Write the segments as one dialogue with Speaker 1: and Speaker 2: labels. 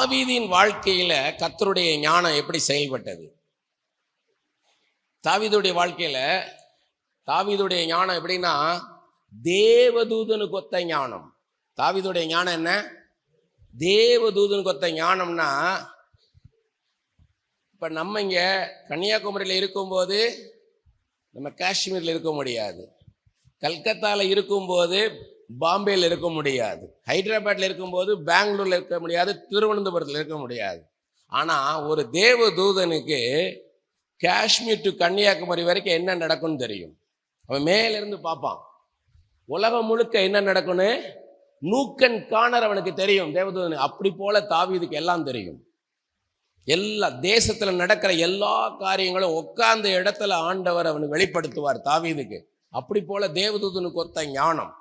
Speaker 1: தாவீதின் வாழ்க்கையில கர்த்தருடைய ஞானம் எப்படி செயல்பட்டது? தாவீதுடைய வாழ்க்கையில தாவீதுடைய ஞானம் எப்படின்னா, தேவதூதனுக்கு ஒத்த ஞானம். தாவீதுடைய ஞானம் என்ன? தேவதூதனுக்கு ஒத்த ஞானம்னா, இப்ப நம்ம இங்க கன்னியாகுமரியில் இருக்கும்போது நம்ம காஷ்மீர்ல இருக்க முடியாது, கல்கத்தால இருக்கும்போது பாம்பேல இருக்க முடியாது, ஹைதராபாத்ல இருக்கும்போது பெங்களூர்ல இருக்க முடியாது, திருவனந்தபுரத்தில் இருக்க முடியாது. ஆனா ஒரு தேவ தூதனுக்கு காஷ்மீர் டு கன்னியாகுமரி வரைக்கும் என்ன நடக்கும்னு தெரியும். அவன் மேல இருந்து பார்ப்பான். உலகம் முழுக்க என்ன நடக்கும்னு நூக்கன் காணர் அவனுக்கு தெரியும் தேவதூதனுக்கு. அப்படி போல தாவீதுக்கு எல்லாம் தெரியும். எல்லா தேசத்துல நடக்கிற எல்லா காரியங்களும் உட்கார்ந்த இடத்துல ஆண்டவர் அவனுக்கு வெளிப்படுத்துவார் தாவீதுக்கு. அப்படி போல தேவதூதனுக்கு ஒத்த ஞானம்.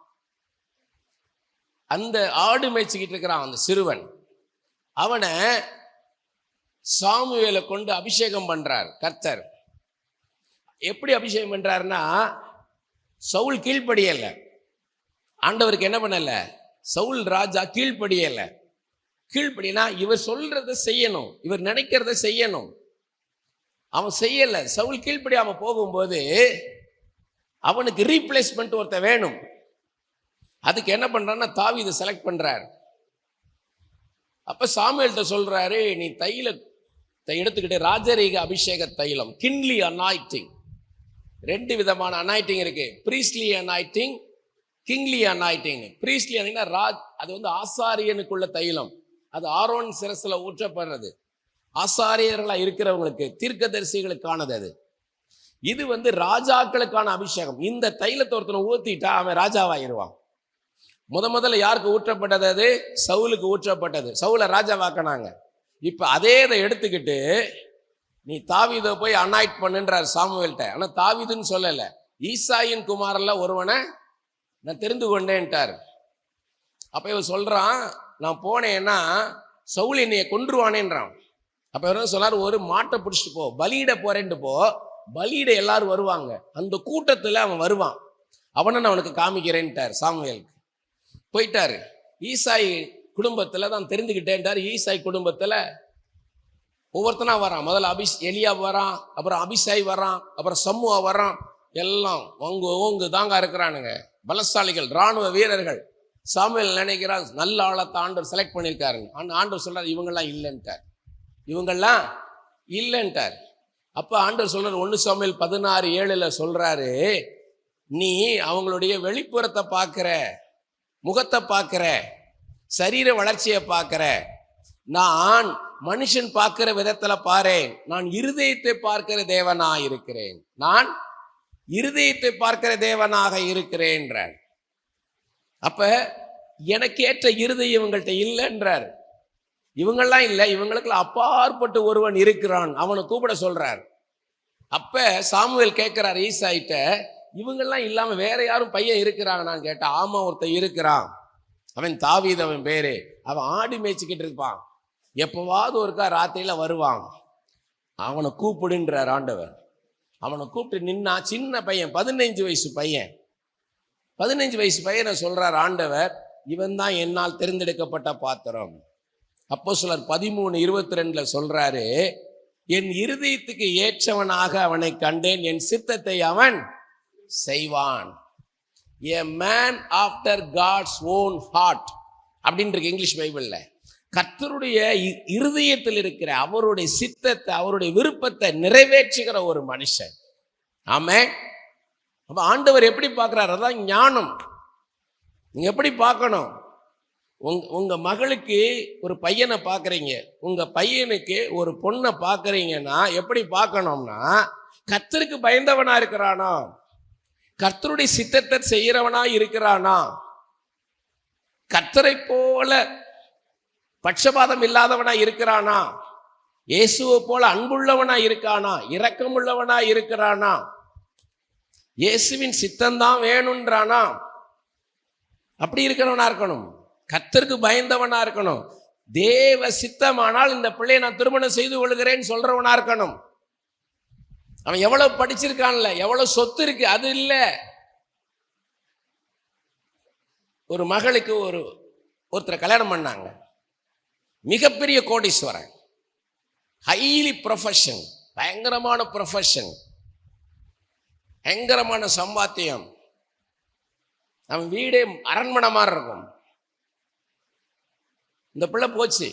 Speaker 1: அந்த ஆடு மேய்ச்சிக்கிட்டு இருக்கிறான் அந்த சிறுவன், அவனை சாமுவேலை கொண்டு அபிஷேகம் பண்றார் கர்த்தர். எப்படி அபிஷேகம் பண்றாருன்னா, சவுல் கீழ்ப்படியல, ஆண்டவருக்கு என்ன பண்ணல, சவுல் ராஜா கீழ்ப்படியல. கீழ்ப்படினா இவர் சொல்றதை செய்யணும், இவர் நினைக்கிறத செய்யணும். அவன் செய்யல. சவுல் கீழ்ப்படியாம போகும்போது அவனுக்கு ரீப்ளேஸ்மெண்ட் ஒருத்த வேணும். அதுக்கு என்ன பண்றான்னா தாவீதை செலக்ட் பண்றார். அப்ப சாமுவேல்கிட்ட சொல்றாரு, நீ தைலத்தை எடுத்துக்கிட்டு ராஜரீக அபிஷேக தைலம், கின்லி அனாயிட்டிங், 2 விதமான அனாயிட்டிங் இருக்கு. Priestly anointing, kingly anointing. Priestly அனாயிட்டிங்னா அது ஆசாரியனுக்குள்ள தைலம், அது ஆரோன் சிரசுல ஊற்றப்படுறது, ஆசாரியர்களா இருக்கிறவங்களுக்கு, தீர்க்கதரிசிகளுக்கானது. அது இது ராஜாக்களுக்கான அபிஷேகம். இந்த தைலத்தை ஒருத்தனை ஊத்திட்டா அவன் ராஜாவாயிருவான். முதல்ல யாருக்கு ஊற்றப்பட்டது? அது சவுலுக்கு ஊற்றப்பட்டது. சவுலை ராஜாவாக்கினாங்க. இப்ப அதே இதை எடுத்துக்கிட்டு நீ தாவீதை போய் அனாய்ட் பண்ணுன்றார் சாமுவேல்கிட்ட. ஆனா தாவீதுன்னு சொல்லல, ஈசாயின் குமாரில் ஒருவனை நான் தெரிந்து கொண்டேன்ட்டார். அப்ப இவன் சொல்றான், நான் போனேன்னா சவுல் என்னைய கொன்றுவானேன்றான். அப்ப இவர் சொன்னார், ஒரு மாட்டை பிடிச்சிட்டு போ, பலியிட போறேன்ட்டு போ, பலியிட எல்லாரும் வருவாங்க, அந்த கூட்டத்துல அவன் வருவான், அவனை நான் அவனுக்கு காமிக்கிறேன்ட்டார் சாமுவேலுக்கு. போயிட்டாரு. ஈசாய் குடும்பத்துல தான் தெரிந்துக்கிட்டேன்ட்டார். ஈசாய் குடும்பத்துல ஒவ்வொருத்தனா வரான். முதல்ல எலியா வரான், அப்புறம் அபிஷாய் வரான், அப்புறம் சம்முவா வரான். எல்லாம் ஓங்கு தாங்க இருக்கிறானுங்க, பலசாலிகள், இராணுவ வீரர்கள். சாமுவேல் நினைக்கிறான், நல்ல ஆளத்தை ஆண்டவர் செலக்ட் பண்ணியிருக்காருங்க. ஆண்டவர் சொல்றாரு, இவங்கெல்லாம் இல்லைன்ட்டார், இவங்கெல்லாம் இல்லைன்ட்டார். அப்ப ஆண்டவர் சொல்றாரு, 1 சாமுவேல் 16:7 சொல்றாரு, நீ அவங்களுடைய வெளிப்புறத்தை பார்க்கிற, முகத்தை பார்க்கிற, சரீர வளர்ச்சியை பார்க்கிற, நான் மனுஷன் பார்க்கிற விதத்துல பாரு, நான் இருதயத்தை பார்க்கிற தேவனாக இருக்கிறேன், நான் இருதயத்தை பார்க்கிற தேவனாக இருக்கிறேன்றார். அப்ப எனக்கு ஏற்ற இருதயம் இவங்கள்ட்ட இல்லைன்றார். இவங்கெல்லாம் இல்லை, இவங்களுக்கு அப்பாற்பட்டு ஒருவன் இருக்கிறான், அவனை கூப்பிட சொல்றார். அப்ப சாமுவேல் கேட்கிறார் ஈசாயிட்ட, இவங்கெல்லாம் இல்லாம வேற யாரும் பையன் இருக்கிறாங்கன்னு கேட்டா, ஆமா ஒருத்தன் இருக்கிறான், அவன் தாவீது, அவன் பேரு, அவன் ஆடு மேய்ச்சிக்கிட்டு இருப்பான், எப்பவாவது ஒருக்கா ராத்திரியில வருவான், அவனை கூப்பிடுன்றார் ஆண்டவர். அவனை கூப்பிட்டு நின்னா, சின்ன பையன், 15 வயசு பையன், 15 வயசு பையனை சொல்றார் ஆண்டவர், இவன் தான் என்னால் தெரிந்தெடுக்கப்பட்ட பாத்திரம். அப்போஸ்தலர் 13:22 சொல்றாரு, என் இருதயத்துக்கு ஏற்றவனாக அவனை கண்டேன், என் சித்தத்தை அவன் செய்வான். A man after God's own heart அப்படின்னு இருக்கு இங்கிலீஷ் பைபிள்ல. கர்த்தருடைய இருதயத்தில் இருக்கிற அவருடைய சித்தத்தை, அவருடைய விருப்பத்தை நிறைவேற்றுகிற ஒரு மனுஷன். ஆமென். அப்ப ஆண்டவர் எப்படி பார்க்கிறார்? அதான் ஞானம். நீங்க எப்படி பார்க்கணும்? உங்க மகளுக்கு ஒரு பையனை பார்க்குறீங்க, உங்க பையனுக்கு ஒரு பொண்ணை பார்க்குறீங்கன்னா எப்படி பார்க்கணும்னா, கர்த்தருக்கு பயந்தவனா இருக்கிறானா, கர்த்தருடைய சித்தத்தை செய்கிறவனா இருக்கிறானா, கர்த்தரை போல பட்சபாதம் இல்லாதவனா இருக்கிறானா, இயேசுவை போல அன்புள்ளவனா இருக்கானா, இரக்கமுள்ளவனா இருக்கிறானா, இயேசுவின் சித்தம்தான் வேணும்ன்றானா, அப்படி இருக்கிறவனா இருக்கணும். கர்த்தருக்கு பயந்தவனா இருக்கணும். தேவ சித்தமானால் இந்த பிள்ளையை நான் திருமணம் செய்து கொள்கிறேன்னு சொல்றவனா இருக்கணும். அவன் எவ்வளவு படிச்சிருக்கான்ல, எவ்வளவு சொத்து இருக்கு, அது இல்ல. ஒரு மகளுக்கு ஒருத்தரை கல்யாணம் பண்ணாங்க. மிகப்பெரிய கோடீஸ்வரன், ஹைலி ப்ரொஃபஷன், பயங்கரமான ப்ரொஃபஷன், பயங்கரமான சம்பாத்தியம். அவன் வீடே அரண்மனை மாதிரி இருக்கும். இந்த பிள்ளை போச்சு.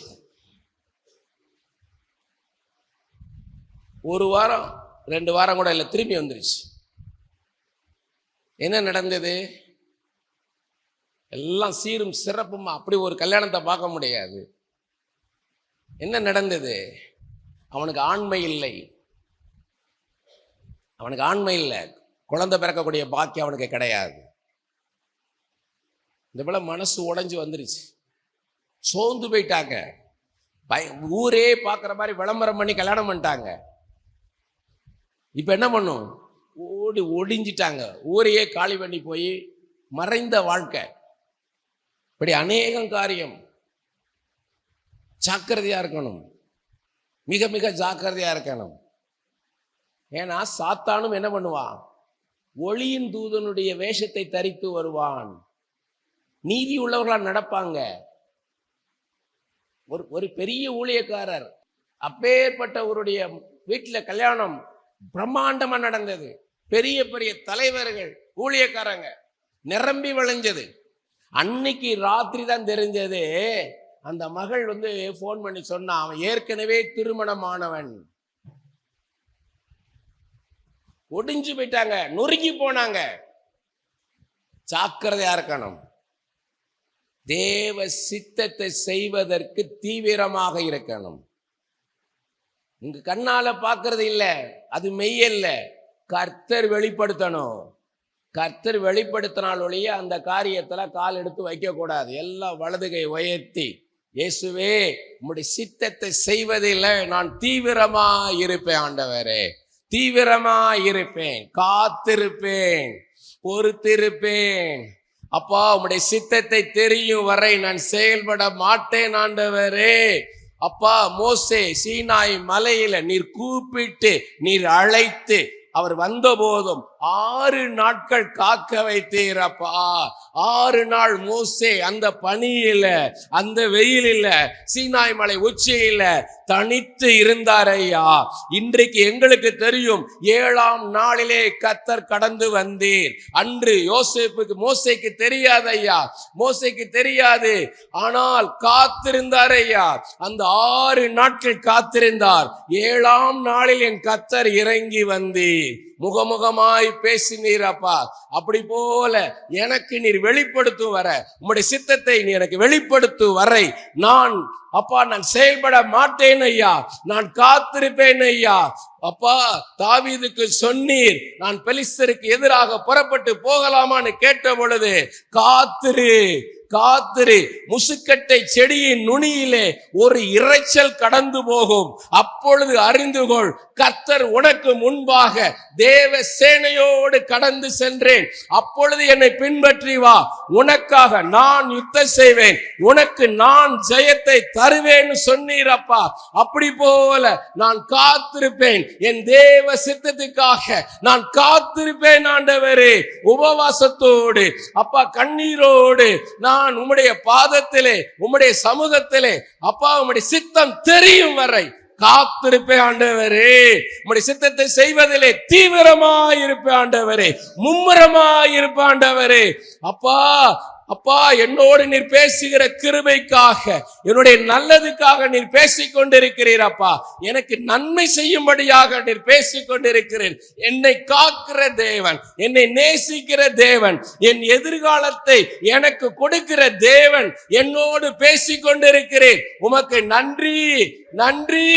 Speaker 1: ஒரு வாரம் 2 வாரம் கூட இல்லை, திரும்பி வந்துருச்சு. என்ன நடந்தது? எல்லாம் சீரும் சிறப்புமா அப்படி ஒரு கல்யாணத்தை பார்க்க முடியாது. என்ன நடந்தது? அவனுக்கு ஆண்மை இல்லை. அவனுக்கு ஆண்மை இல்லை. குழந்தை பிறக்கக்கூடிய பாக்கியம் அவனுக்கு கிடையாது. இந்த போல மனசு உடைஞ்சு வந்துருச்சு. சோர்ந்து போயிட்டாங்க. ஊரே பார்க்குற மாதிரி விளம்பரம் பண்ணி கல்யாணம் பண்ணிட்டாங்க. இப்போ என்ன பண்ணும்? ஒடிஞ்சிட்டாங்க. ஊரையே காலி பண்ணி போய் மறைந்த வாழ்க்கை. இப்படி அநேகம் காரியம். ஜாக்கிரதையா இருக்கணும், மிக மிக ஜாக்கிரதையா இருக்கணும். ஏன்னா சாத்தானும் என்ன பண்ணுவான்? ஒளியின் தூதனுடைய வேஷத்தை தரித்து வருவான். நீதி உள்ளவர்களா நடப்பாங்க. ஒரு பெரிய ஊழியக்காரர், அப்பேற்பட்டவருடைய வீட்டில் கல்யாணம் பிரம்மாண்டமா நடந்தது. பெரிய பெரிய தலைவர்கள், ஊழியக்காரங்க நிரம்பி விளைஞ்சது. அன்னைக்கு ராத்திரி தான் தெரிஞ்சது. அந்த மகள் போன் பண்ணி சொன்னா, அவன் ஏற்கனவே திருமணமானவன். ஒடிஞ்சு போயிட்டாங்க, நொறுங்கி போனாங்க. ஜாக்கிரதையா இருக்கணும். தேவ சித்தத்தை செய்வதற்கு தீவிரமாக இருக்கணும். உங்க கண்ணால பார்க்கறது இல்ல, அது மெய்யல்ல. கர்த்தர் வெளிப்படுத்தணும். கர்த்தர் வெளிப்படுத்தினால் ஒழிய அந்த காரியத்துல கால் எடுத்து வைக்க கூடாது. எல்லாம் வலதுகை உயர்த்தி, இயேசுவே உம்முடைய சித்தத்தை செய்வதில் நான் தீவிரமா இருப்பேன் ஆண்டவரே, தீவிரமா இருப்பேன், காத்திருப்பேன், பொறுத்திருப்பேன். அப்பா உம்முடைய சித்தத்தை தெரியும் வரை நான் செயல்பட மாட்டேன் ஆண்டவரே. அப்பா மோசே சீனாய் மலையில நீர் கூப்பிட்டு நீர் அழைத்து அவர் வந்த போதும் 6 நாட்கள் காக்க வைத்தீர் அப்பா. 6 நாள் மோசே அந்த பனியில, அந்த வெயிலில, சீனாய் மலை உச்சியில தனித்து இருந்தார் ஐயா. இன்றைக்கு எங்களுக்கு தெரியும், 7ஆம் நாளிலே கர்த்தர் கடந்து வந்தீர். அன்று மோசேக்கு தெரியாது ஐயா, மோசேக்கு தெரியாது. ஆனால் காத்திருந்தார் ஐயா. அந்த 6 நாட்கள் காத்திருந்தார். 7ஆம் நாளில் என் கர்த்தர் இறங்கி வந்தீர், முகமுகமாய் பேசினீர் அப்பா. அப்படி போல எனக்கு நீர் வெளிப்படுத்தும் வர, உம்முடைய சித்தத்தை நீ எனக்கு வெளிப்படுத்தும் வரை நான் செயல்பட மாட்டேன் ஐயா, நான் காத்திருப்பேன் ஐயா. அப்பா தாவீதுக்கு சொன்னீர், நான் பெலிஸ்தருக்கு எதிராக புறப்பட்டு போகலாமான்னு கேட்ட பொழுது, காத்திரு காத்திரு, முசுக்கட்டை செடியின் நுனியிலே ஒரு இரைச்சல் கடந்து போகும், அப்பொழுது அறிந்து கொள், கர்த்தர் உனக்கு முன்பாக தேவ சேனையோடு கடந்து சென்றேன். அப்பொழுது என்னை பின்பற்றி வா, உனக்காக நான் யுத்தம் செய்வேன், உனக்கு நான் ஜெயத்தை தருவேன்னு சொன்னீரப்பா. அப்படி போல நான் காத்திருப்பேன், என் தேவ சித்தத்துக்காக நான் காத்திருப்பேன் ஆண்டவரே. உபவாசத்தோடு அப்பா, கண்ணீரோடு நான் உம்முடைய பாதத்திலே, உம்முடைய சமூகத்திலே அப்பா உம்முடைய சித்தம் தெரியும் வரை காத்திருப்பேன் ஆண்டவரே. உம்முடைய சித்தத்தை செய்வதிலே தீவிரமாயிருப்பேன் ஆண்டவரே, மும்முரமாயிருப்பேன் ஆண்டவரே. அப்பா அப்பா என்னோடு நீர் பேசுகிற கிருபைக்காக, என்னுடைய நல்லதுக்காக நீர் பேசிக் கொண்டிருக்கிறீர் அப்பா. எனக்கு நன்மை செய்யும்படியாக நீர் பேசிக் கொண்டிருக்கிறீர். என்னை காக்கிற தேவன், என்னை நேசிக்கிற தேவன், என் எதிர்காலத்தை எனக்கு கொடுக்கிற தேவன் என்னோடு பேசிக் கொண்டிருக்கிறேன். உமக்கு நன்றி நன்றி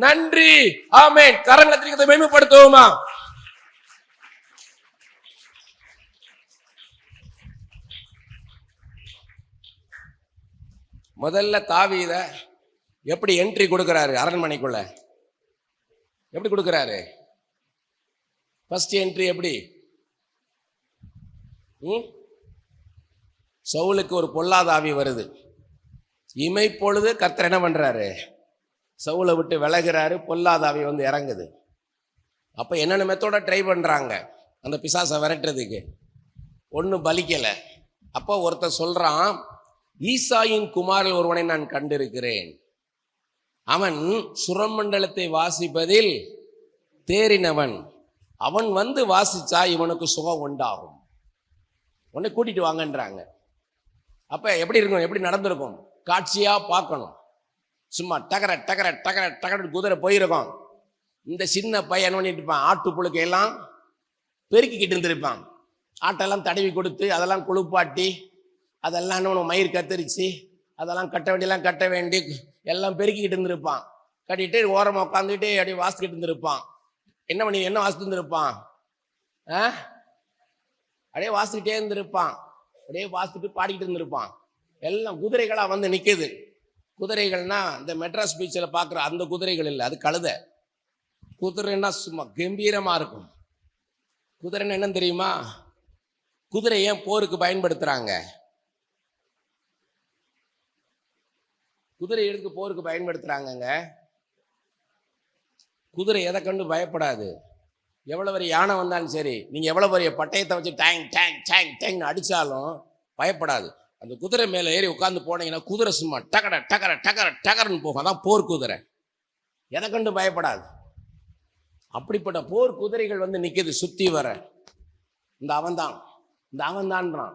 Speaker 1: நன்றி. ஆமென். கரங்களை மேம்படுத்துவோமா? முதல்ல தாவீத எப்படி என்ட்ரி கொடுக்கிறாரு அரண்மனைக்குள்ள? எப்படி கொடுக்கிறாரு? ஃபர்ஸ்ட் என்ட்ரி எப்படி? சவுலுக்கு ஒரு பொல்லாத ஆவி வருது. இமைப்பொழுது கர்த்தர் என்ன பண்றாரு? சவுலை விட்டு விலகிறாரு. பொல்லாத ஆவி இறங்குது. அப்ப என்னென்ன மெத்தோட ட்ரை பண்றாங்க அந்த பிசாசை விரட்டுறதுக்கு, ஒன்றும் பலிக்கலை. அப்போ ஒருத்தர் சொல்றான், ஈசாயின் குமாரில் ஒருவனை நான் கண்டிருக்கிறேன். அவன் சுரமண்டலத்தை வாசிப்பதில் தேறினவன். அவன் வந்து வாசிச்சா இவனுக்கு சுகம் உண்டாகும். உன்னை கூட்டிட்டு வாங்கன்றாங்க. அப்ப எப்படி இருக்கும், எப்படி நடந்திருக்கும்? காட்சியா பார்க்கணும். சும்மா டகர டகர டகர டகர குதிரை போயிருக்கும். இந்த சின்ன பையன் பண்ணிட்டு இருப்பான், ஆட்டு புழுக்கையெல்லாம் பெருக்கிக்கிட்டு இருந்திருப்பான். ஆட்டெல்லாம் தடவி கொடுத்து அதெல்லாம் குளிப்பாட்டி அதெல்லாம் இன்னும் மயிர் கத்தரிச்சு அதெல்லாம் கட்ட வேண்டியெல்லாம் கட்ட வேண்டி எல்லாம் பெருக்கிக்கிட்டு இருந்திருப்பான். கட்டிட்டு ஓரமாக உட்காந்துக்கிட்டு அப்படியே வாசிக்கிட்டு இருந்திருப்பான். என்ன வாசிட்டு இருந்திருப்பான்? அப்படியே வாசிக்கிட்டே இருந்திருப்பான். அப்படியே வாசிட்டு பாடிக்கிட்டு இருந்திருப்பான். எல்லாம் குதிரைகளாக வந்து நிற்குது. குதிரைகள்னா இந்த மெட்ராஸ் பீச்சில் பார்க்குற அந்த குதிரைகள் இல்லை, அது கழுதை. குதிரைன்னா சும்மா கம்பீரமாக இருக்கும். குதிரைன்னு என்னன்னு தெரியுமா? குதிரை ஏன் போருக்கு பயன்படுத்துகிறாங்க? குதிரை எதுக்கு போருக்கு பயன்படுத்துகிறாங்கங்க? குதிரை எதை கண்டு பயப்படாது. எவ்வளோ பெரிய யானை வந்தாலும் சரி, நீங்கள் எவ்வளோ பெரிய பட்டயத்தை வச்சு டேங் டேங் டேங் டேங்னு அடித்தாலும் பயப்படாது. அந்த குதிரை மேலே ஏறி உட்காந்து போனீங்கன்னா குதிரை சும்மா டகர டகர டகர டகரன்னு போகும். அதான் போர் குதிரை. எதை கண்டு பயப்படாது. அப்படிப்பட்ட போர் குதிரைகள் வந்து நிற்கிது சுற்றி வர. இந்த அவன்தான்றான்.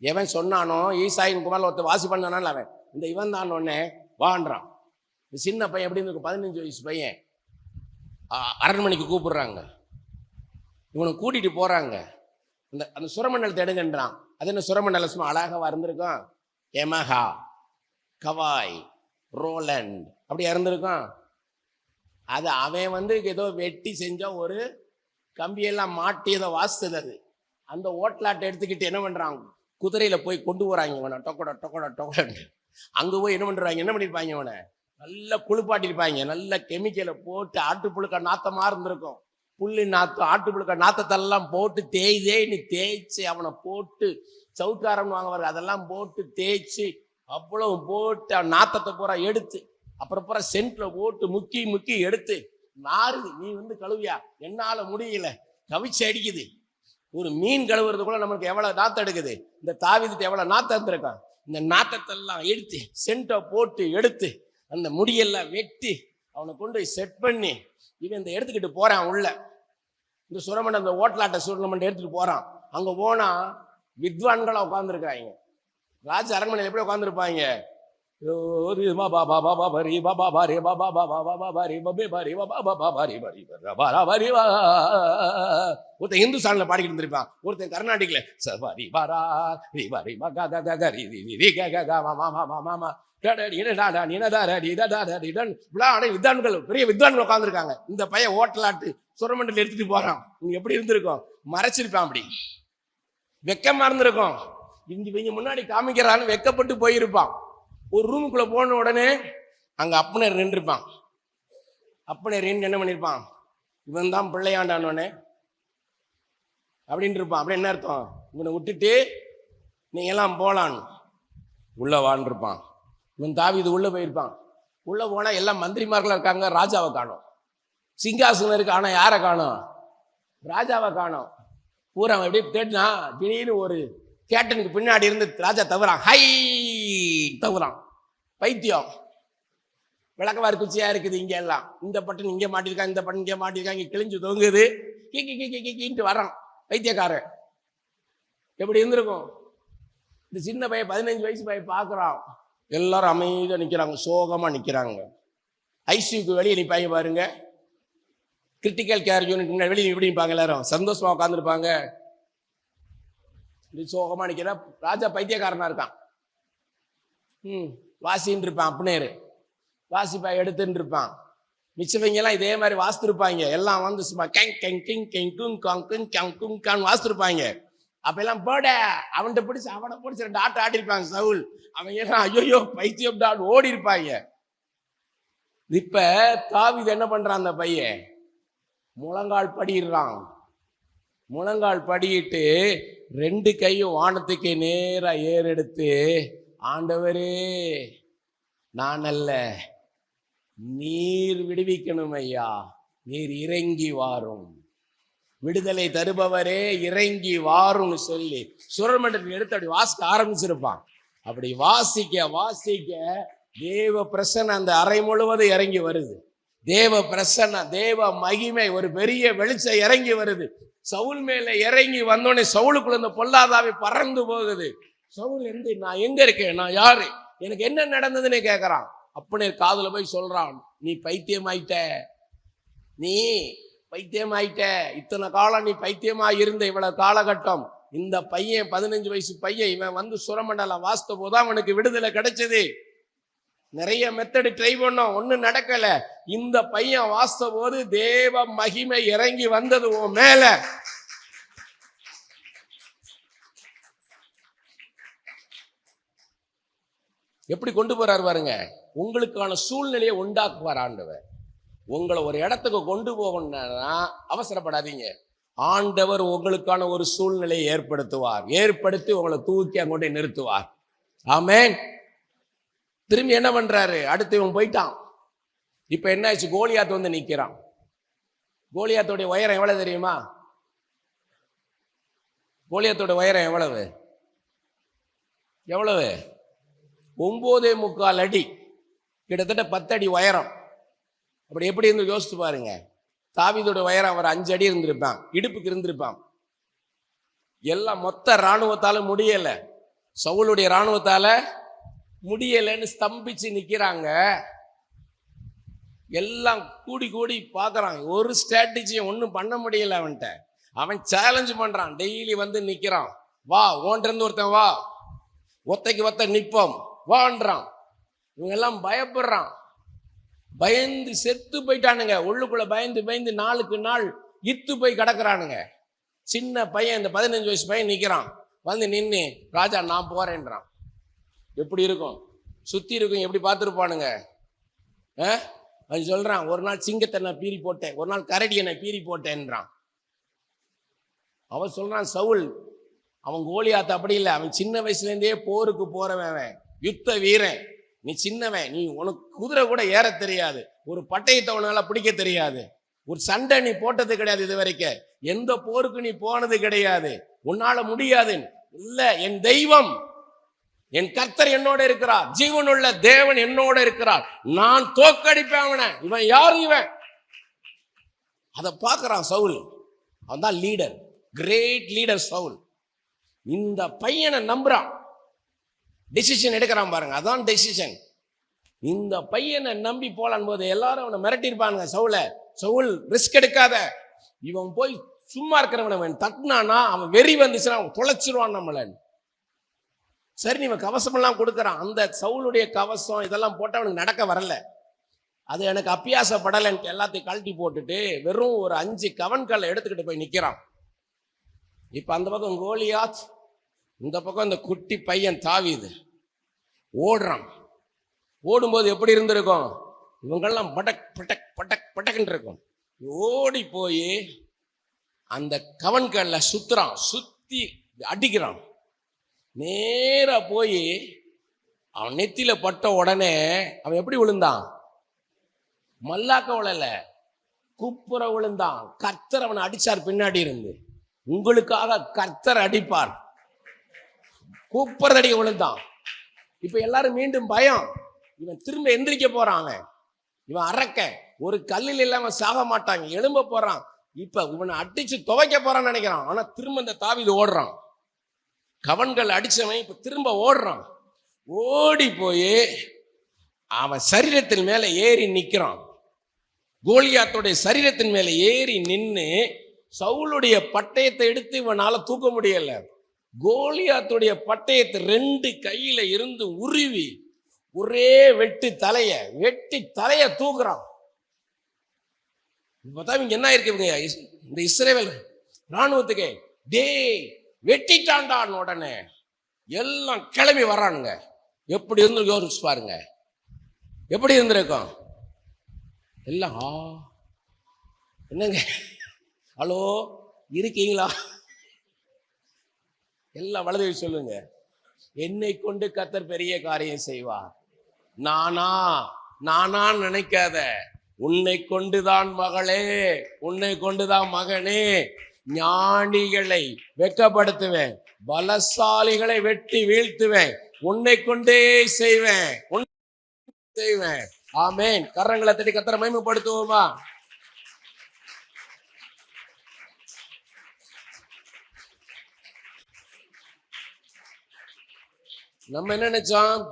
Speaker 1: எவன் சொன்னானோ ஈசாயின் குமாரில் ஒருத்தர் வாசி பண்ணானால அவன் இந்த இவன் தான் ஒன்னே வான்றான். இந்த சின்ன பையன் எப்படி இருக்கு, 15 வயசு பையன். அரண்மனைக்கு கூப்பிடுறாங்க, இவனை கூட்டிட்டு போறாங்க. அந்த சுரமண்டலத்தை எடுங்கன்றான். அது என்ன சுரமண்டலம்? சும்மா அழகாக இருந்திருக்கும். எமஹா, கவாய், ரோலண்ட் அப்படி இருந்திருக்கும். அது அவன் வந்து ஏதோ வெட்டி செஞ்ச ஒரு கம்பியெல்லாம் மாட்டி ஏதோ வாசித்தது. அது அந்த ஓட்டலாட்டை எடுத்துக்கிட்டு என்ன பண்றாங்க, குதிரையில போய் கொண்டு போறாங்க இவனை. டொக்கட டொக்கட டொக்கடன்னு அங்க போய் என்ன பண்ணிருப்பாங்க, இவனை நல்லா குளிப்பாட்டிருப்பாங்க. நல்ல கெமிக்கலை போட்டு ஆட்டுப்புழுக்க நாத்தமா இருந்திருக்கும். புள்ளி நாத்தம், ஆட்டுப்புழுக்க நாத்தத்தெல்லாம் போட்டு தேய்தேன்னு தேய்ச்சி அவனை போட்டு சவுக்காரம் வாங்குவாங்க, அதெல்லாம் போட்டு தேய்ச்சி அவ்வளவு போட்டு அவன் நாத்தத்தை பூரா எடுத்து அப்புறம் பூரா சென்ட்ல போட்டு முக்கி முக்கி எடுத்து நாறுது. நீ வந்து கழுவியா? என்னால முடியல, கவிச்சு அடிக்குது. ஒரு மீன் கழுவுறது கூட நமக்கு எவ்வளவு நாத்தம் எடுக்குது. இந்த தாவீதுக்கு எவ்வளவு நாத்தம் இருந்திருக்கான். இந்த நாத்தத்தெல்லாம் எடுத்து சென்ட்டை போட்டு எடுத்து அந்த முடியெல்லாம் வெட்டி அவனை கொண்டு போய் செட் பண்ணி இவன் இந்த எடுத்துக்கிட்டு போறான் உள்ள. இந்த சுரமண்டம் இந்த ஓட்டலாட்ட சுரமண்டம் எடுத்துட்டு போறான். அங்க போனா வித்வான்களா உட்கார்ந்துருக்காங்க. ராஜ அரண்மனையில் எப்படி உட்கார்ந்துருப்பாங்க? ஒருத்தன் இந்துஸ்தான்ல பாடிக்கிட்டு இருந்திருப்பான், ஒருத்தன் கர்நாடிக்ல சவாரி பாரா பெரிய வித்வான்கள் உட்கார்ந்துருக்காங்க. இந்த பையன் ஓட்டலாட்டு சுரமண்டல் எடுத்துட்டு போறான். நீங்க எப்படி இருந்திருக்கும்? மறைச்சிருப்பான், அப்படி வெக்கமா இருந்திருக்கும். இங்க முன்னாடி காமிக்கிறான்னு வெக்கப்பட்டு போயிருப்பான். ஒரு ரூமுக்குள்ள போன உடனே அங்க அப்பனர் நின்றுப்பான். அப்பனர் என்ன பண்ணிருப்பான்? இவன் தான் பிள்ளையாண்டானோடனே அப்படின்னு இருப்பான். அப்படி என்ன அர்த்தம்? இவனை விட்டுட்டு நீங்க எல்லாம் போலான்னு உள்ள வாழ்ந்துருப்பான். இவன் தாவீது உள்ள போயிருப்பான். உள்ள போனா எல்லாம் மந்திரிமார்களா இருக்காங்க, ராஜாவை காணும். சிங்காசனம் இருக்கு, ஆனா யாரை காணும்? ராஜாவை காணும். பூரா எப்படி தேடினா திடீர்னு ஒரு கேட்டனுக்கு பின்னாடி இருந்து ராஜா தவறான். ஹை தவறான். பைத்தியம். விளக்கவாறு குச்சியா இருக்குது. இங்க எல்லாம் இந்த பட்டன் இங்க மாட்டிருக்காங்க, இந்த பட்டன் இங்க மாட்டிருக்காங்க, கிழிஞ்சு தொங்குது. கீட்டு வர்றான் பைத்தியக்காரன். எப்படி இருந்திருக்கும்? இந்த சின்ன பையன் 15 வயசு பையன் பார்க்குறான். எல்லாரும் அமைதியாக நிற்கிறாங்க, சோகமா நிற்கிறாங்க. ஐசியூக்கு வெளியே நிற்பாங்க பாருங்க. கிரிட்டிக்கல் கேர் யூனிட் முன்னாடி வெளியே எப்படி நிற்பாங்க? எல்லாரும் சந்தோஷமா உட்காந்துருப்பாங்க. சோகமா நிற்கிற ராஜா பைத்தியக்காரனா இருக்கான். வாசின்னு இருப்பான். அப்பனேரு வாசிப்பா எடுத்துன்னு இருப்பான். மிச்சவங்க எல்லாம் இதே மாதிரி வாசித்துருப்பாங்க. எல்லாம் வந்து சும்மா கேங் கேங் கிங் கேங் குங் காங் குங் கேங் குங் கான் வாசித்துருப்பாங்க. அப்ப எல்லாம் போட அவனை பிடிச்சி 2 ஆட்டம் ஆடிருப்பாங்க. சவுல் அவன் எல்லாம் ஐயோ பைத்தியம் ஓடி இருப்பாங்க. இப்ப தாவீது என்ன பண்றான்? அந்த பையன் முழங்கால் படிடுறான். முழங்கால் படியிட்டு 2 கையும் வானத்துக்கு நேரா ஏறெடுத்து, ஆண்டவரே நான் அல்ல, நீர் விடுவிக்கணும் ஐயா, நீர் இறங்கி வாரும், விடுதலை தருபவரே இறங்கி வாரும்னு சொல்லி சுரமண்டலத்தில் எடுத்து அப்படி வாசிக்க ஆரம்பிச்சிருப்பான். அப்படி வாசிக்க வாசிக்க தேவ பிரசன்னம் அந்த அறை முழுவதும் இறங்கி வருது. தேவ பிரசன்னம், தேவ மகிமை, ஒரு பெரிய வெளிச்சம் இறங்கி வருது. சவுல் மேல இறங்கி வந்தோடனே சவுலுக்குள்ள இந்த பொல்லாதாவி பறந்து போகுது. சவுல் நான் எங்க இருக்கேன், நான் யாரு, எனக்கு என்ன நடந்ததுன்னு கேட்கறான். அப்பனே காதுல போய் சொல்றான், நீ பைத்தியமாயிட்ட, நீ பைத்தியமாயிட்ட. இத்தனை காலம் நீ பைத்தியமா இருந்த, இவ்வளவு காலகட்டம். இந்த பையன் 15 வயசு பையன், இவன் வந்து சுரமண்டலம் வாசித்த போதுதான் அவனுக்கு விடுதலை கிடைச்சது. நிறைய மெத்தடு ட்ரை பண்ணோம், ஒன்னும் நடக்கல. இந்த பையன் வாசித்த போது தேவ மகிமை இறங்கி வந்தது உன் மேல. எப்படி கொண்டு போறாரு பாருங்க. உங்களுக்கான சூழ்நிலையை உண்டாக்குவார் ஆண்டவர். உங்களை ஒரு இடத்துக்கு கொண்டு போகணும்னா அவசரப்படாதீங்க. ஆண்டவர் உங்களுக்கான ஒரு சூழ்நிலையை ஏற்படுத்துவார், ஏற்படுத்தி உங்களை தூக்கி அங்கொண்டே நிறுத்துவார். ஆமென். திரும்பி என்ன பண்றாரு, அடுத்து இவன் போயிட்டான். இப்ப என்ன ஆச்சு, கோலியாத் வந்து நிக்கிறான். கோலியாத்தோடைய உயரம் எவ்வளவு தெரியுமா? கோலியாத்தோட உயரம் எவ்வளவு? 9.25 அடி, கிட்டத்தட்ட 10 அடி உயரம். அப்படி எப்படி இருந்து யோசிச்சு பாருங்க. தாவீதோட உயரம் அவர் 5 அடி இருந்திருப்பான், இடுப்புக்கு இருந்திருப்பான். எல்லாம் மொத்த இராணுவத்தால முடியல, சவுலுடைய இராணுவத்தால முடியலன்னு ஸ்தம்பிச்சு நிக்கிறாங்க. எல்லாம் கூடி கூடி பாக்குறான், ஒரு ஸ்ட்ராட்டஜியும் ஒன்றும் பண்ண முடியல அவன்கிட்ட. அவன் சேலஞ்ச் பண்றான், டெய்லி வந்து நிக்கிறான். வா, ஓன்றிருந்து ஒருத்தன் வா, ஒத்தைக்கு ஒத்த நிப்போம் வான்றான். இவங்க எல்லாம் பயப்படுறான், பயந்து செத்து போயிட்டானுங்க. உள்ளுக்குள்ள பயந்து பயந்து நாளுக்கு நாள் இத்து போய் கிடக்குறானுங்க. சின்ன பையன், இந்த 15 வயசு பையன் நிக்கிறான், வந்து நின்று, ராஜா நான் போறேன்றான். எப்படி இருக்கும், சுத்தி இருக்கும், எப்படி பார்த்துருப்பானுங்க. அவன் சொல்றான், ஒரு நாள் சிங்கத்தை நான் பீறி போட்டேன், ஒரு நாள் கரடியை நான் பீறி போட்டேன்றான். அவன் சொல்றான், சவுல் அவன் கோலியாத் அப்படி இல்லை, அவன் சின்ன வயசுல இருந்தே போருக்கு போறவன், யுத்த வீரன். நீ சின்னவன், நீ உனக்கு குதிரை கூட ஏற தெரியாது, ஒரு பட்டயத்தை உன்னால பிடிக்க தெரியாது, ஒரு சண்டை நீ போட்டது கிடையாது, இது வரைக்கும் எந்த போருக்கு நீ போனது கிடையாது, உன்னால முடியாது. இல்ல, என் தெய்வம், என் கர்த்தர் என்னோட இருக்கிறார், ஜீவனுள்ள தேவன் என்னோட இருக்கிறார், நான் தோக்கடிப்பேன் அவனை. இவன் யாரு, இவன் அதை பார்க்கிறான் சவுல். அவன் தான் லீடர், கிரேட் லீடர் சவுல். இந்த பையனை நம்புறான், டிசிஷன் எடுக்கிறான் பாருங்க, அதான் டெசிஷன். இந்த பையனை நம்பி போலான் போது எல்லாரும் அவனை மிரட்டிருப்பானுங்க சவுல. சவுல் ரிஸ்க் எடுக்காத, இவன் போய் சும்மா இருக்கிறவன் தட்டினானா அவன் வெறி வந்துச்சுன்னா அவன் தொலைச்சிருவான் நம்மள. சரி, இவன் கவசம் எல்லாம் கொடுக்கறான். அந்த சவுளுடைய கவசம் இதெல்லாம் போட்டு அவனுக்கு நடக்க வரல, அது எனக்கு அப்பியாசப்படலைன்ட்டு எல்லாத்தையும் கழட்டி போட்டுட்டு வெறும் ஒரு 5 கவன்களை எடுத்துக்கிட்டு போய் நிக்கிறான். இப்ப அந்த பக்கம் கோலியாத், இந்த பக்கம் இந்த குட்டி பையன் தாவீது ஓடுறான். ஓடும்போது எப்படி இருந்திருக்கும், இவங்கெல்லாம் படக் பட்டக் பட்டக் பட்டக்குன்னு இருக்கும். ஓடி போய் அந்த கவன்கள்ல சுத்துறான், சுத்தி அடிக்கிறான். நேரா போய் அவன் நெத்தியில பட்ட உடனே அவன் எப்படி விழுந்தான், மல்லாக்க விழல, குப்புற விழுந்தான். கர்த்தர் அவனை அடிச்சார் பின்னாடி இருந்து. உங்களுக்காக கர்த்தர் அடிப்பார். கூப்பறதடி விழுந்தான். இப்ப எல்லாரும் மீண்டும் பயம், இவன் திரும்ப எந்திரிக்க போறான், இவன் அரக்க, ஒரு கல்லில் இல்லாம சாக மாட்டாங்க, எழும்ப போறான். இப்ப இவனை அடிச்சு துவைக்க போறான்னு நினைக்கிறான். ஆனா திரும்ப இந்த தாவீது ஓடுறான், கவன்கள் அடிச்சவன் இப்ப திரும்ப ஓடுறான். ஓடி போய் அவன் சரீரத்தின் மேல ஏறி நிக்கிறான். கோலியாத்துடைய சரீரத்தின் மேல ஏறி நின்று சவுளுடைய பட்டயத்தை எடுத்து இவனால தூக்க முடியல. கோலியாத்துடைய பட்டயத்தை 2 கையில இருந்து உருவி ஒரே வெட்டி தலைய தூக்குறான். இப்பதான் இங்க என்ன இருக்கு, இந்த இஸ்ரவேல் ராணுவத்துக்கு டே வெட்டிட்டாண்டான். உடனே எல்லாம் கிளம்பி வர்றானுங்க. எப்படி இருந்து யோசிச்சு பாருங்க, எப்படி இருந்திருக்கும் எல்லாம். என்னங்க, ஹலோ இருக்கீங்களா, எல்லாம் வலது சொல்லுங்க. என்னை கொண்டு கர்த்தர் பெரிய காரியம் செய்வார். நானா நினைக்காத, உன்னை கொண்டுதான் மகளே, உன்னை கொண்டுதான் மகனே, ஞானிகளை வெட்கப்படுத்துவேன், பலசாலிகளை வெட்டி வீழ்த்துவேன், உன்னை கொண்டே செய்வேன், செய்வேன். ஆமென். கரங்களை தட்டி கர்த்தரை மகிமைப்படுத்துவோமா? நம்ம என்ன நினைச்சோம்?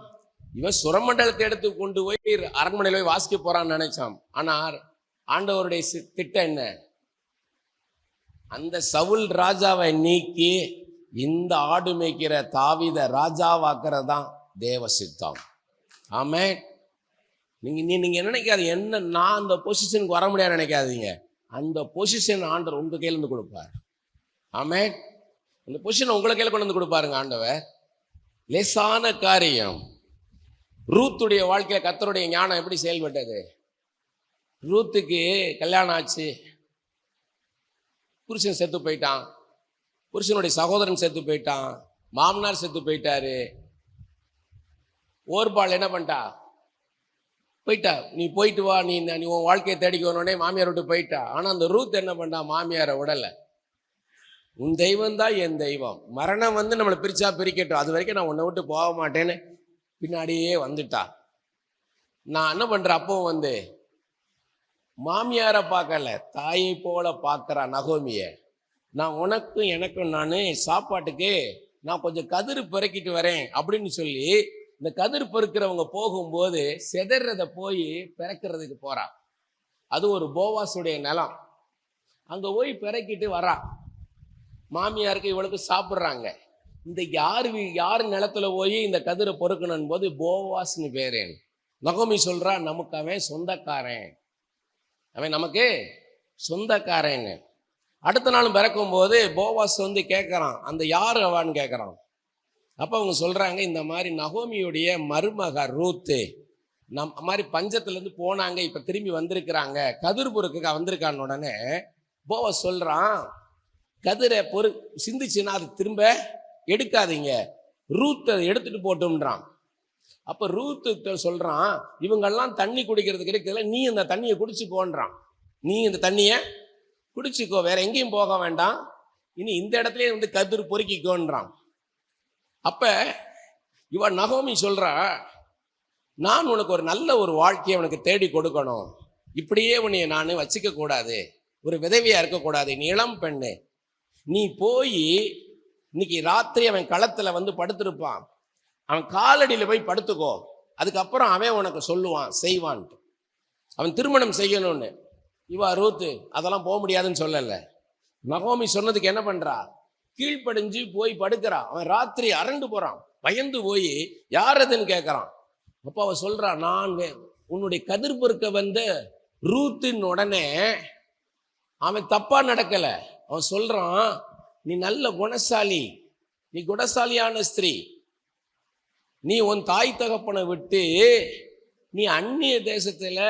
Speaker 1: இவன் சுரமண்டலத்தை எடுத்து கொண்டு போய் அரண்மனையில போய் வாசிக்க போறான்னு நினைச்சோம். ஆனா ஆண்டவருடைய திட்டம் என்ன? அந்த சவுல் ராஜாவை நீக்கி இந்த ஆடு மேய்க்கிற தாவீத ராஜாவாக்குறதான் தேவ சித்தம். ஆமென். நீங்க நினைக்காது என்ன நான் அந்த பொசிஷனுக்கு வர முடியாது நினைக்காதீங்க. அந்த பொசிஷன் ஆண்டவர் உங்க கையில இருந்து கொடுப்பார். ஆமென். அந்த பொசிஷன் உங்களை கையில கொண்டு வந்து கொடுப்பாருங்க ஆண்டவர். லேசான காரியம். ரூத்துடைய வாழ்க்கையில கர்த்தருடைய ஞானம் எப்படி செயல்பட்டது? ரூத்துக்கு கல்யாணம் ஆச்சு, புருஷன் செத்து போயிட்டான், புருஷனுடைய சகோதரன் செத்து போயிட்டான், மாமனார் செத்து போயிட்டாரு. ஓர்பாள் என்ன பண்ணிட்டா? போயிட்டா, நீ போயிட்டு வா, நீ உன் வாழ்க்கையை தேடிக்கணுன்னே மாமியார் விட்டு போயிட்டா. ஆனா அந்த ரூத் என்ன பண்ணா? மாமியாரை விடல. உன் தெய்வம் தான் என் தெய்வம். மரணம் நம்மளை பிரிச்சா பிரிக்கட்டும், அது வரைக்கும் நான் உன்னை விட்டு போக மாட்டேன்னு பின்னாடியே வந்துட்டா. நான் என்ன பண்றேன்? அப்போ மாமியாரை பார்க்கல, தாயை போல பார்க்கறா நகோமிய. நான் உனக்கும் எனக்கும் நான் சாப்பாட்டுக்கு நான் கொஞ்சம் கதிர் பெருக்கிட்டு வரேன் அப்படின்னு சொல்லி இந்த கதிர் பெருக்கிறவங்க போகும்போது செதறத போய் பிறக்கிறதுக்கு போறா. அது ஒரு போவாசுடைய நிலம். அங்க போய் பிறக்கிட்டு வரா. மாமியாருக்கு இவளுக்கு சாப்பிட்றாங்க. இந்த யாரு நிலத்துல போய் இந்த கதிரை பொறுக்கணும் போது போவாஸ்னு பேரு. நகோமி சொல்றா, நமக்கு அவன் சொந்தக்காரன், அவன் நமக்கு சொந்தக்காரன்னு. அடுத்த நாள் பிறக்கும் போது போவாஸ் கேட்கறான், அந்த யாரு அவான்னு கேட்கறான். அப்ப அவங்க சொல்றாங்க, இந்த மாதிரி நகோமியுடைய மருமக ரூத்து மாதிரி பஞ்சத்துல இருந்து போனாங்க, இப்ப திரும்பி வந்திருக்கிறாங்க, கதிர் பொறுக்க வந்திருக்கான்னு. உடனே போவாஸ் சொல்றான், கதிரை சிந்திச்சுன்னா அது திரும்ப எடுக்காதீங்க, ரூத்தை எடுத்துட்டு போட்டோம்ன்றான். அப்ப ரூத்து சொல்றான், இவங்கெல்லாம் தண்ணி குடிக்கிறதுக்கு இருக்குதுல, நீ இந்த தண்ணியை குடிச்சுக்கோன்றான். நீ இந்த தண்ணிய குடிச்சுக்கோ, வேற எங்கேயும் போக வேண்டாம், இனி இந்த இடத்துலயே கதிர் பொறுக்கிக்கோன்றான். அப்ப இவன் நகோமி சொல்றா, நான் உனக்கு ஒரு நல்ல ஒரு வாழ்க்கையை உனக்கு தேடி கொடுக்கணும், இப்படியே உன்னைய நான் வச்சுக்க கூடாது, ஒரு விதவியா இருக்கக்கூடாது, நீ இளம் பெண்ணு, நீ போய் இன்னைக்கு ராத்திரி அவன் களத்துல படுத்திருப்பான், அவன் காலடியில போய் படுத்துக்கோ, அதுக்கப்புறம் அவன் உனக்கு சொல்லுவான் செய்வான்ட்டு. அவன் திருமணம் செய்யணும்னு. இவா ரூத்து அதெல்லாம் போக முடியாதுன்னு சொல்லல. நகோமி சொன்னதுக்கு என்ன பண்றா? கீழ்ப்படிஞ்சு போய் படுக்கிறா. அவன் ராத்திரி அரண்டு போறான், பயந்து போய் யார் அதுன்னு கேட்கறான். அப்ப அவ சொல்றா, நான் உன்னுடைய கதிர் பொறுக்க ரூத்தின். உடனே அவன் தப்பா நடக்கல. அவன் சொல்றான், நீ நல்ல குணசாலி, நீ குணசாலியான ஸ்திரீ, நீ உன் தாய் தகப்பனை விட்டு நீ அந்நிய தேசத்துல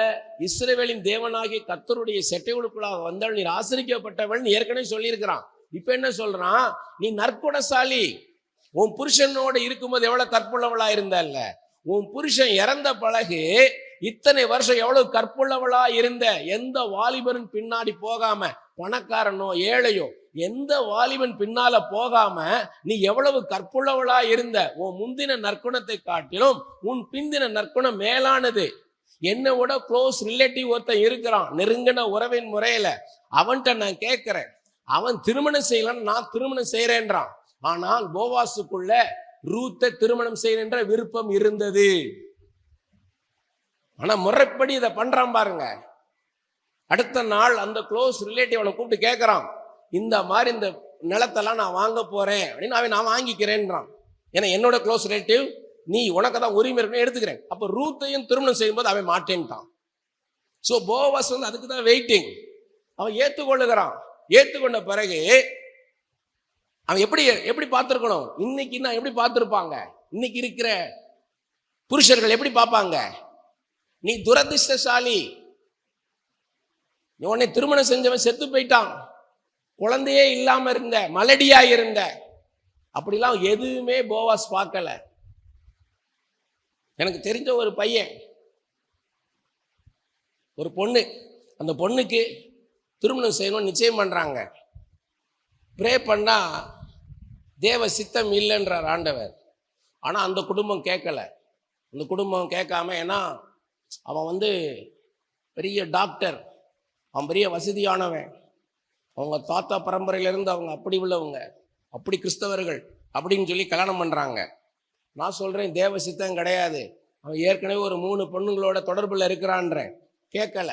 Speaker 1: இஸ்ரவேலின் தேவனாகிய கர்த்தருடைய செட்டைகளுக்குள்ளாக வந்தால் நீ ஆசிரிக்கப்பட்டவள் ஏற்கனவே சொல்லியிருக்கிறான். இப்ப என்ன சொல்றான்? நீ நற்குணசாலி, உன் புருஷனோட இருக்கும்போது எவ்வளவு கற்புள்ளவளா இருந்தல்ல, உன் புருஷன் இறந்த பிறகு இத்தனை வருஷம் எவ்வளவு கற்புள்ளவளா இருந்த, எந்த வாலிபன் பின்னாடி போகாம, பணக்காரனோ ஏழையோ எந்த வாலிபன் பின்னால போகாம நீ எவ்வளவு கற்புள்ளவளா இருந்த. உன் முந்தின நற்குணத்தை காட்டிலும் உன் பிந்தின நற்குணம் மேலானது. என்னை விட க்ளோஸ் ரிலேட்டிவ் ஒருத்தன் இருக்கிறான், நெருங்கின உறவின் முறையில. அவன்கிட்ட நான் கேட்கிறேன், அவன் திருமணம் செய்யலன்னு நான் திருமணம் செய்யறேன்றான். ஆனால் போவாசுக்குள்ள ரூத்தை திருமணம் செய்யற விருப்பம் இருந்தது. ஆனா முறைப்படி இதை பண்றான் பாருங்க. அடுத்த நாள் அந்த க்ளோஸ் ரிலேட்டிவ் அவனை கூப்பிட்டு கேட்கறான், இந்த மாதிரி இந்த நிலத்தெல்லாம் நான் வாங்க போறேன் அப்படின்னு. அவன் நான் வாங்கிக்கிறேன்றான். ஏன்னா என்னோட க்ளோஸ் ரிலேட்டிவ், நீ உனக்கு தான் உரிமை இருக்குன்னு எடுத்துக்கிறேன். அப்ப ரூத்தையும் திருமணம் செய்யும்போது அவன் மாட்டேன்ட்டான். ஸோ போவாஸ் அதுக்கு தான் வெயிட்டிங். அவன் ஏற்றுக்கொள்ளுகிறான். ஏற்றுக்கொண்ட பிறகு அவன் எப்படி பார்த்துருக்கணும்? இன்னைக்கு நான் எப்படி பார்த்துருப்பாங்க? இன்னைக்கு இருக்கிற புருஷர்கள் எப்படி பார்ப்பாங்க? நீ துரதிர்ஷ்டசாலி, உன்னை திருமணம் செஞ்சவன் செத்து போயிட்டான், குழந்தையே இல்லாம இருந்த, மலடியா இருந்த, அப்படிலாம் எதுவுமே போவாஸ் பார்க்கல. எனக்கு தெரிஞ்ச ஒரு பையன், ஒரு பொண்ணு, அந்த பொண்ணுக்கு திருமணம் செய்யணும்னு நிச்சயம் பண்றாங்க. ப்ரே பண்ணா தேவ சித்தம் இல்லைன்றார் ஆண்டவர். ஆனா அந்த குடும்பம் கேட்கல. அந்த குடும்பம் கேட்காம, ஏன்னா அவன் பெரிய டாக்டர், அவன் பெரிய வசதியானவன், அவங்க தாத்தா பரம்பரையிலிருந்து அவங்க அப்படி உள்ளவங்க, அப்படி கிறிஸ்தவர்கள் அப்படின்னு சொல்லி கல்யாணம் பண்ணுறாங்க. நான் சொல்கிறேன் தேவ சித்தம் கிடையாது. அவன் ஏற்கனவே ஒரு 3 பொண்ணுங்களோட தொடர்பில் இருக்கிறான்றேன். கேட்கல,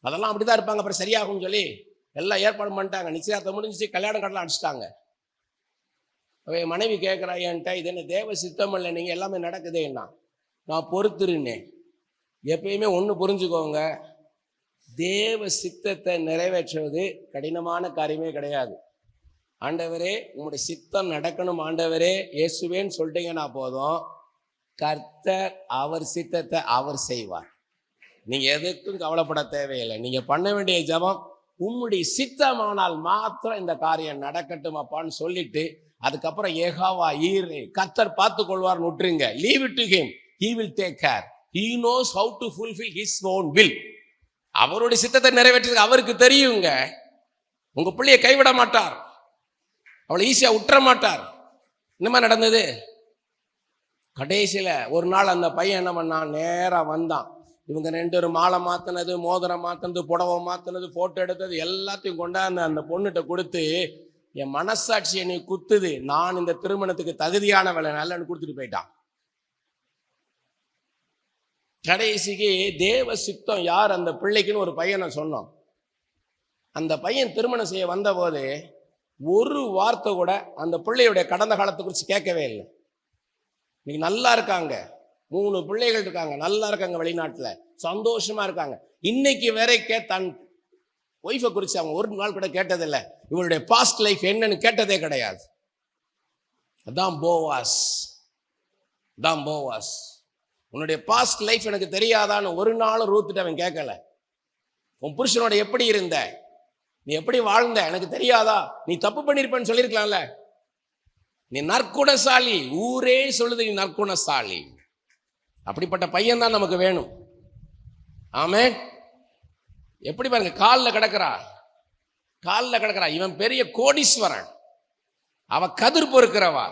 Speaker 1: அதெல்லாம் அப்படி தான் இருப்பாங்க, அப்புறம் சரியாகும்னு சொல்லி எல்லாம் ஏற்பாடு பண்ணிட்டாங்க. நிச்சயத்தை முடிஞ்சிச்சு, கல்யாணம் கடலாம் அடிச்சிட்டாங்க. அவன் மனைவி கேட்குறா என்கிட்ட, இது என்ன தேவ சித்தம் இல்லை, நீங்கள் எல்லாமே நடக்குதேன்னா. நான் பொறுத்துருன்னேன். எப்பயுமே ஒன்று புரிஞ்சுக்கோங்க, தேவ சித்தத்தை நிறைவேற்றுவது கடினமான காரியமே கிடையாது. ஆண்டவரே உங்களுடைய சித்தம் நடக்கணும் ஆண்டவரே இயேசுவேன்னு சொல்லிட்டீங்கன்னா போதும், கர்த்தர் அவர் சித்தத்தை அவர் செய்வார். நீங்க எதுக்கும் கவலைப்பட தேவையில்லை. நீங்க பண்ண வேண்டிய ஜெபம், உம்முடைய சித்தமானால் மாத்திரம் இந்த காரியம் நடக்கட்டும் அப்பான்னு சொல்லிட்டு, அதுக்கப்புறம் ஏகாவா ஈரே கர்த்தர் பார்த்து கொள்வார்னு விட்டுருங்க. Leave it to him, he will take care, he knows how to fulfill his own will. அவருடைய சித்தத்தை நிறைவேற்றுறது அவருக்கு தெரியுங்க. உங்க பிள்ளையை கைவிட மாட்டார், அவளை ஈஸியா விட்டுற மாட்டார். என்னமா நடந்தது? கடைசியில ஒரு நாள் அந்த பையன் என்ன பண்ணான், நேரா வந்தான். இவங்க 2 பேரும் மாலை மாத்தினது, மோதிரம் மாத்தினது, புடவை மாத்தினது, போட்டோ எடுத்தது எல்லாத்தையும் கொண்டாந்து அந்த பொண்ணுகிட்ட கொடுத்து, என் மனசாட்சியை நீ குத்துது, நான் இந்த திருமணத்துக்கு தகுதியானவளை நல்லன்னு கொடுத்துட்டு போயிட்டான். கடைசிக்கு தேவ சித்தம் யார் அந்த பிள்ளைக்குன்னு ஒரு பையனை சொன்னோம். அந்த பையன் திருமணம் செய்ய வந்த போது ஒரு வார்த்தை கூட அந்த பிள்ளையுடைய கடந்த காலத்தை குறித்து கேட்கவே இல்லை. இன்னைக்கு நல்லா இருக்காங்க, 3 பிள்ளைகள் இருக்காங்க, நல்லா இருக்காங்க, வெளிநாட்டுல சந்தோஷமா இருக்காங்க. இன்னைக்கு வரைக்கும் தன் ஒய்ஃபை குறித்து அவங்க ஒரு நாள் கூட கேட்டதில்லை. இவருடைய பாஸ்ட் லைஃப் என்னன்னு கேட்டதே கிடையாது. அதான் போவாஸ், தான் போவாஸ். உன்னுடைய பாஸ்ட் லைஃப் எனக்கு தெரியாதான்னு ஒரு நாளும் ரூத்துட்டு அவன் கேட்கல. உன் புருஷனோட எப்படி இருந்த, நீ எப்படி வாழ்ந்த எனக்கு தெரியாதா, நீ தப்பு பண்ணிருப்பேன்னு சொல்லியிருக்கலாம்ல. நீ நற்குணசாலி, ஊரே சொல்லுது நீ நற்குணசாலி. அப்படிப்பட்ட பையன் தான் நமக்கு வேணும். ஆமென். எப்படி பாருங்க, காலில் கிடக்கிறா. இவன் பெரிய கோடீஸ்வரன், அவ கதிர் பொறுக்கிறவா.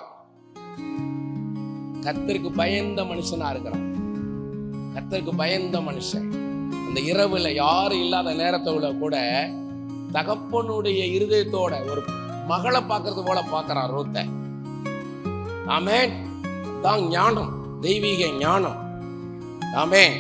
Speaker 1: கர்த்தருக்கு பயந்த மனுஷனா இருக்கிறான். கர்த்தருக்கு பயந்த மனுஷன். அந்த இரவுல யாரும் இல்லாத நேரத்தோட கூட தகப்பனுடைய இருதயத்தோட ஒரு மகளை பார்க்கறது போல பார்க்கறான் ரூத்தை. ஆமென். தான் ஞானம், தெய்வீக ஞானம். ஆமென்.